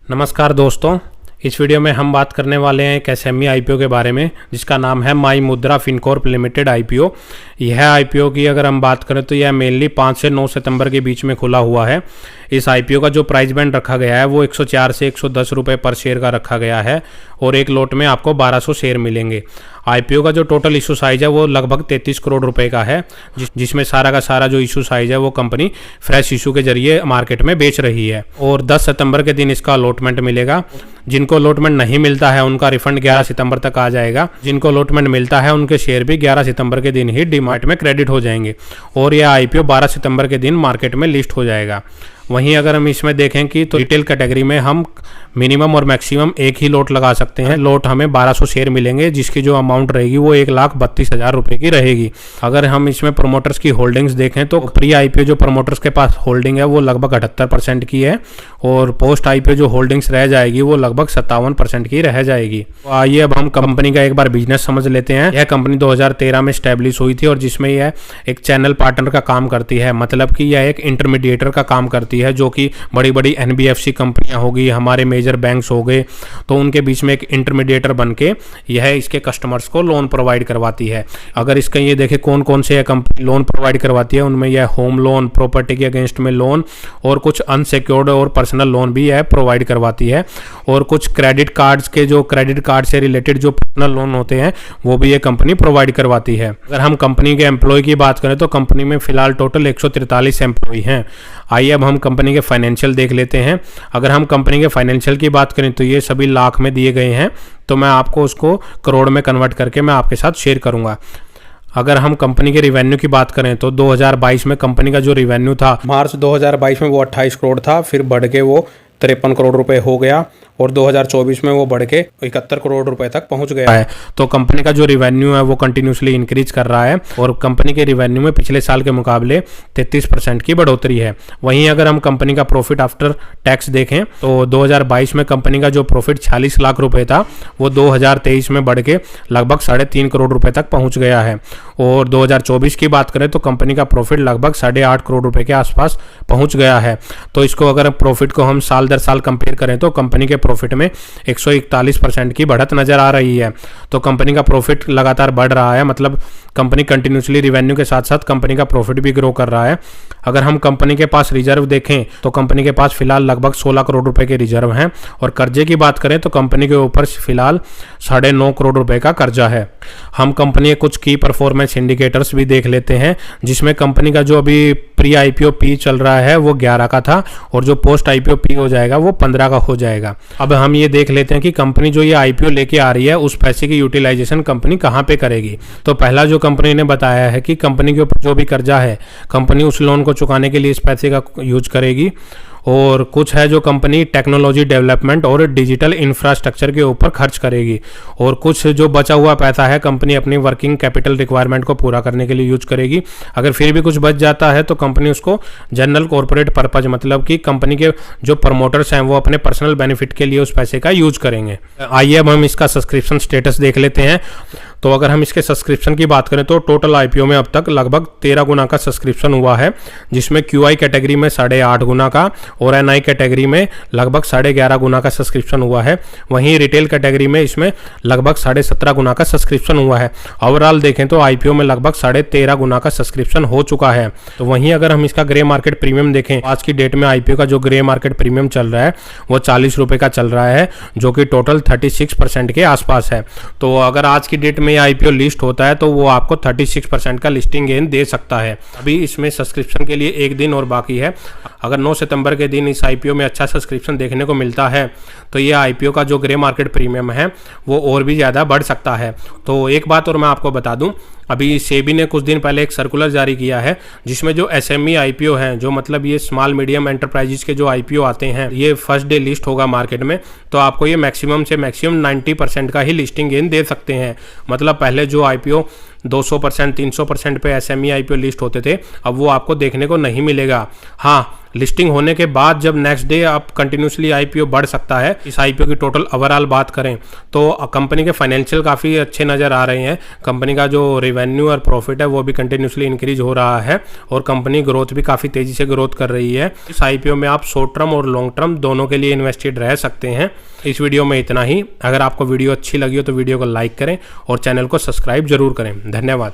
नमस्कार दोस्तों, इस वीडियो में हम बात करने वाले हैं एक एसएमई आईपीओ के बारे में जिसका नाम है माई मुद्रा फिनकॉर्प लिमिटेड आईपीओ। यह आईपीओ की अगर हम बात करें तो यह मेनली 5 से 9 सितंबर के बीच में खुला हुआ है। इस आईपीओ का जो प्राइस बैंड रखा गया है वो 104 से 110 रुपये पर शेयर का रखा गया है और एक लॉट में आपको 1200 शेयर मिलेंगे। आईपीओ का जो टोटल इशू साइज है वो लगभग 33 करोड़ रुपए का है, जिसमें सारा का सारा जो इशू साइज है वो कंपनी फ्रेश इशू के जरिए मार्केट में बेच रही है और 10 सितंबर के दिन इसका अलॉटमेंट मिलेगा। जिनको अलॉटमेंट नहीं मिलता है उनका रिफंड 11 सितंबर तक आ जाएगा। जिनको अलॉटमेंट मिलता है उनके शेयर भी 11 सितंबर के दिन ही डीमैट में क्रेडिट हो जाएंगे और यह आईपीओ 12 सितंबर के दिन मार्केट में लिस्ट हो जाएगा। वहीं अगर हम इसमें देखें कि तो रिटेल कैटेगरी में हम मिनिमम और मैक्सिमम एक ही लॉट लगा सकते हैं। लॉट हमें 1200 शेयर मिलेंगे जिसकी जो अमाउंट रहेगी वो 1,32,000 रुपये की रहेगी। अगर हम इसमें प्रोमोटर्स की होल्डिंग्स देखें तो प्री आईपीओ जो प्रोमोटर्स के पास होल्डिंग है वो लगभग 78% की है और पोस्ट आईपीओ जो होल्डिंग्स रह जाएगी वो लगभग 57% की रह जाएगी। तो आइए अब हम कंपनी का एक बार बिजनेस समझ लेते हैं। यह कंपनी 2013 में स्टैब्लिश हुई थी और जिसमें यह एक चैनल पार्टनर का काम करती है, मतलब कि यह एक इंटरमीडिएटर का काम करती है जो कि बड़ी बड़ी एनबीएफसी कंपनियां होगी, हमारे मेजर बैंक्स हो गए, तो उनके बीच में एक इंटरमीडिएटर बनके यह इसके कस्टमर्स को लोन प्रोवाइड करवाती है। अगर इसका ये देखें कौन कौन से कंपनी लोन प्रोवाइड करवाती है, उनमें यह होम लोन, प्रॉपर्टी के अगेंस्ट में लोन और कुछ अनसिक्योर्ड और पर्सनल लोन भी यह प्रोवाइड करवाती है और कुछ क्रेडिट कार्ड्स के जो क्रेडिट कार्ड से रिलेटेड जो पर्सनल लोन होते हैं वो भी ये कंपनी प्रोवाइड करवाती है। अगर हम कंपनी के एम्प्लॉय की बात करें तो कंपनी में फिलहाल टोटल 143 एम्प्लॉय हैं। आइए अब हम कंपनी के फाइनेंशियल देख लेते हैं। अगर हम कंपनी के फाइनेंशियल की बात करें तो ये सभी लाख में दिए गए हैं, तो मैं आपको उसको करोड़ में कन्वर्ट करके मैं आपके साथ शेयर करूंगा। अगर हम कंपनी के रिवेन्यू की बात करें तो 2022 में कंपनी का जो रिवेन्यू था, मार्च 2022 में वो 28 करोड़ था, फिर बढ़ के वो 53 करोड़ रुपए हो गया और 2024 में वो बढ़ के 71 करोड़ रुपए तक पहुंच गया है। तो कंपनी का जो रिवेन्यू है वो कंटिन्यूसली इंक्रीज कर रहा है और कंपनी के रिवेन्यू में पिछले साल के मुकाबले 33% की बढ़ोतरी है। वहीं अगर हम कंपनी का प्रॉफिट आफ्टर टैक्स देखें तो 2022 में कंपनी का जो प्रॉफिट 46 लाख रुपए था वो 2023 में बढ़ के लगभग 3.5 करोड़ रुपए तक पहुंच गया है और 2024 की बात करें तो कंपनी का प्रॉफिट लगभग 8.5 करोड़ रुपए के आसपास पहुंच गया है। तो इसको अगर प्रॉफिट को हम साल दर साल कंपेयर करें तो कंपनी के प्रॉफिट में 141% की बढ़त नजर आ रही है। तो कंपनी का प्रॉफिट लगातार बढ़ रहा है, मतलब कंपनी कंटिन्यूसली रिवेन्यू के साथ साथ कंपनी का प्रॉफिट भी ग्रो कर रहा है। अगर हम कंपनी के पास रिजर्व देखें तो कंपनी के पास फिलहाल लगभग 16 करोड़ रुपए के रिजर्व हैं और कर्जे की बात करें तो कंपनी के ऊपर फिलहाल 9.5 करोड़ रुपए का कर्जा है। हम कंपनी के कुछ की परफॉर्मेंस इंडिकेटर्स भी देख लेते हैं, जिसमें कंपनी का जो अभी प्री आईपीओ पी चल रहा है वो 11 का था और जो पोस्ट आईपीओ पी हो जाएगा वो 15 का हो जाएगा। अब हम ये देख लेते हैं कि कंपनी जो ये आईपीओ लेके आ रही है उस पैसे की यूटिलाइजेशन कंपनी कहाँ पे करेगी। तो पहला जो कंपनी ने बताया है कि कंपनी के ऊपर जो भी कर्जा है कंपनी उस लोन को चुकाने के लिए इस पैसे का यूज करेगी और कुछ है जो कंपनी टेक्नोलॉजी डेवलपमेंट और डिजिटल इंफ्रास्ट्रक्चर के ऊपर खर्च करेगी और कुछ जो बचा हुआ पैसा है कंपनी अपनी वर्किंग कैपिटल रिक्वायरमेंट को पूरा करने के लिए यूज करेगी। अगर फिर भी कुछ बच जाता है तो कंपनी उसको जनरल कॉर्पोरेट पर्पज, मतलब कि कंपनी के जो प्रमोटर्स हैं वो अपने पर्सनल बेनिफिट के लिए उस पैसे का यूज करेंगे। आइए अब हम इसका सब्सक्रिप्शन स्टेटस देख लेते हैं। तो अगर हम इसके सब्सक्रिप्शन की बात करें तो टोटल आईपीओ में अब तक लगभग 13 गुना का सब्सक्रिप्शन हुआ है, जिसमें क्यूआई कैटेगरी में 8.5 गुना का और एनआई कैटेगरी में लगभग 11.5 गुना का सब्सक्रिप्शन हुआ है। वहीं रिटेल कैटेगरी में इसमें लगभग 17.5 गुना का सब्सक्रिप्शन हुआ है। ओवरऑल देखें तो आईपीओ में लगभग 13.5 गुना का सब्सक्रिप्शन हो चुका है। तो वहीं अगर हम इसका ग्रे मार्केट प्रीमियम देखें, आज की डेट में आईपीओ का जो ग्रे मार्केट प्रीमियम चल रहा है वो 40 रुपए का चल रहा है, जो कि टोटल 36% के आसपास है। तो अगर आज की डेट में आईपीओ लिस्ट होता है तो वो आपको 36% का लिस्टिंग गेन दे सकता है। अभी इसमें सब्सक्रिप्शन के लिए एक दिन और बाकी है। अगर 9 सितंबर के दिन इस आईपीओ में अच्छा सब्सक्रिप्शन देखने को मिलता है तो ये आईपीओ का जो ग्रे मार्केट प्रीमियम है वो और भी ज़्यादा बढ़ सकता है। तो एक बात और मैं आपको बता दूं, अभी सेबी ने कुछ दिन पहले एक सर्कुलर जारी किया है जिसमें जो एसएमई आईपीओ हैं, जो मतलब ये स्मॉल मीडियम एंटरप्राइजेस के जो आईपीओ आते हैं, ये फर्स्ट डे लिस्ट होगा मार्केट में, तो आपको ये मैक्सिमम से मैक्सिमम 90% का ही लिस्टिंग गेन दे सकते हैं। मतलब पहले जो आईपीओ 200%, 300% पे SME IPO लिस्ट होते थे, अब वो आपको देखने को नहीं मिलेगा। हाँ, लिस्टिंग होने के बाद जब नेक्स्ट डे आप कंटिन्यूसली IPO बढ़ सकता है। इस IPO की टोटल ओवरऑल बात करें तो कंपनी के फाइनेंशियल काफ़ी अच्छे नज़र आ रहे हैं। कंपनी का जो रेवेन्यू और प्रॉफिट है वो भी कंटिन्यूसली इंक्रीज हो रहा है और कंपनी ग्रोथ भी काफ़ी तेज़ी से ग्रोथ कर रही है। इस IPO में आप शॉर्ट टर्म और लॉन्ग टर्म दोनों के लिए इन्वेस्टेड रह सकते हैं। इस वीडियो में इतना ही। अगर आपको वीडियो अच्छी लगी हो तो वीडियो को लाइक करें और चैनल को सब्सक्राइब जरूर करें। धन्यवाद।